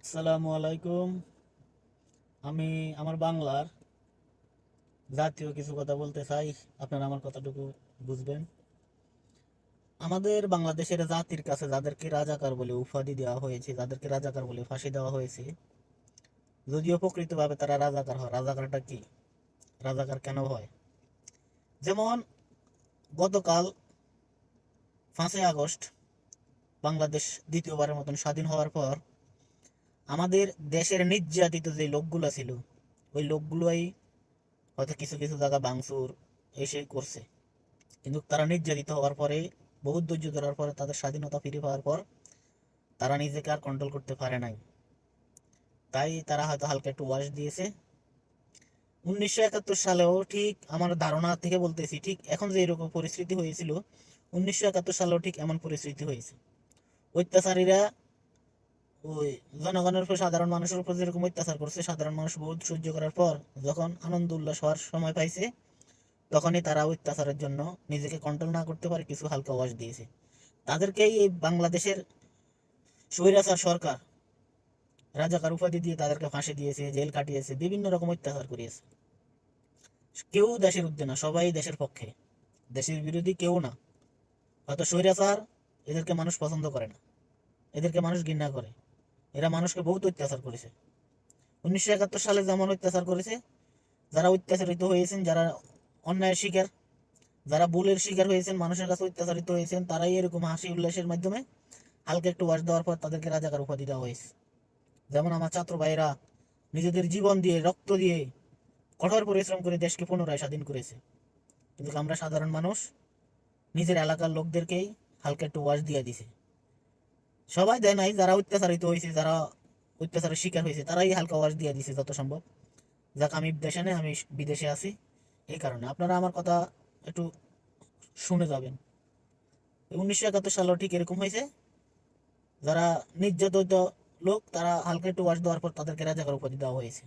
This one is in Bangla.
আসসালামু আলাইকুম। আমি আমার বাংলার জাতীয় কিছু কথা বলতে চাই। আপনারা আমার কথাটুকু বুঝবেন। আমাদের বাংলাদেশের জাতির কাছে যাদেরকে রাজাকার বলে উপাধি দেওয়া হয়েছে, যাদেরকে রাজাকার বলে ফাঁসি দেওয়া হয়েছে, যদিও প্রকৃতভাবে তারা রাজাকার হয়, রাজাকারটা কি, রাজাকার কেন হয়? যেমন গতকাল 5ই আগস্ট বাংলাদেশ দ্বিতীয়বারের মতন স্বাধীন হওয়ার পর আমাদের দেশের নির্যাতিত যে লোকগুলো ছিল, ওই লোকগুলোই হয়তো কিছু কিছু জায়গা ভাঙচুর এসে করছে, কিন্তু তারা নির্যাতিত হওয়ার পরে, বহুত ধৈর্য ধরার পরে, তাদের স্বাধীনতা ফিরে পাওয়ার পর তারা নিজেকে আর কন্ট্রোল করতে পারে নাই। তাই তারা হয়তো হালকা একটু ওয়াশ দিয়েছে। 1971 সালেও ঠিক আমার ধারণা থেকে বলতেছি, ঠিক এখন যে এরকম পরিস্থিতি হয়েছিল, 1971 সালেও ঠিক এমন পরিস্থিতি হয়েছে। অত্যাচারীরা ওই জনগণের উপর, সাধারণ মানুষের উপর যেরকম অত্যাচার করছে, সাধারণ মানুষ বহুত সহ্য করার পর যখন আনন্দ উল্লাস হওয়ার সময় পাইছে, তখনই তারা অত্যাচারের জন্য নিজেকে কন্ট্রোল না করতে পারে কিছু হালকা ওয়াশ দিয়েছে। তাদেরকেই এই বাংলাদেশের স্বৈরাচার সরকার রাজাকার উপাধি দিয়ে তাদেরকে ফাঁসি দিয়েছে, জেল কাটিয়েছে, বিভিন্ন রকম অত্যাচার করিয়েছে। কেউ দেশের ঊর্ধ্বে না, সবাই দেশের পক্ষে, দেশের বিরোধী কেউ না। হয়তো স্বৈরাচার, এদেরকে মানুষ পছন্দ করে না, এদেরকে মানুষ ঘৃণা করে। এরা মানুষকে বহুত অত্যাচার করেছে। 1971 সালে যেমন অত্যাচার করেছে, যারা অত্যাচারিত হয়েছেন, যারা অন্যায়ের শিকার, যারা ভুলের শিকার হয়েছেন, মানুষের কাছে অত্যাচারিত হয়েছেন, তারাই এরকম হাসি উল্লাসের মাধ্যমে হালকা একটু ওয়াশ দেওয়ার পর তাদেরকে রাজাকার উপাধি দেওয়া হয়েছে। যেমন আমার ছাত্র ভাইরা নিজেদের জীবন দিয়ে, রক্ত দিয়ে, কঠোর পরিশ্রম করে দেশকে পুনরায় স্বাধীন করেছে, কিন্তু আমরা সাধারণ মানুষ নিজের এলাকার লোকদেরকেই হালকা একটু ওয়াশ দিয়ে দিছে। সবাই দেয় নাই, যারা অত্যাচারিত হয়েছে, যারা অত্যাচারের শিকার হয়েছে, তারাই হালকা ওয়াশ দিয়ে দিছে যত সম্ভব। যাক, আমি দেশে নেই, আমি বিদেশে আছি, এই কারণে আপনারা আমার কথা একটু শুনে যাবেন। 1971 সালেও ঠিক এরকম হয়েছে। যারা নির্যাতিত লোক, তারা হালকা একটু ওয়াশ দেওয়ার পর তাদেরকে রাজাকার উপাধি দেওয়া হয়েছে।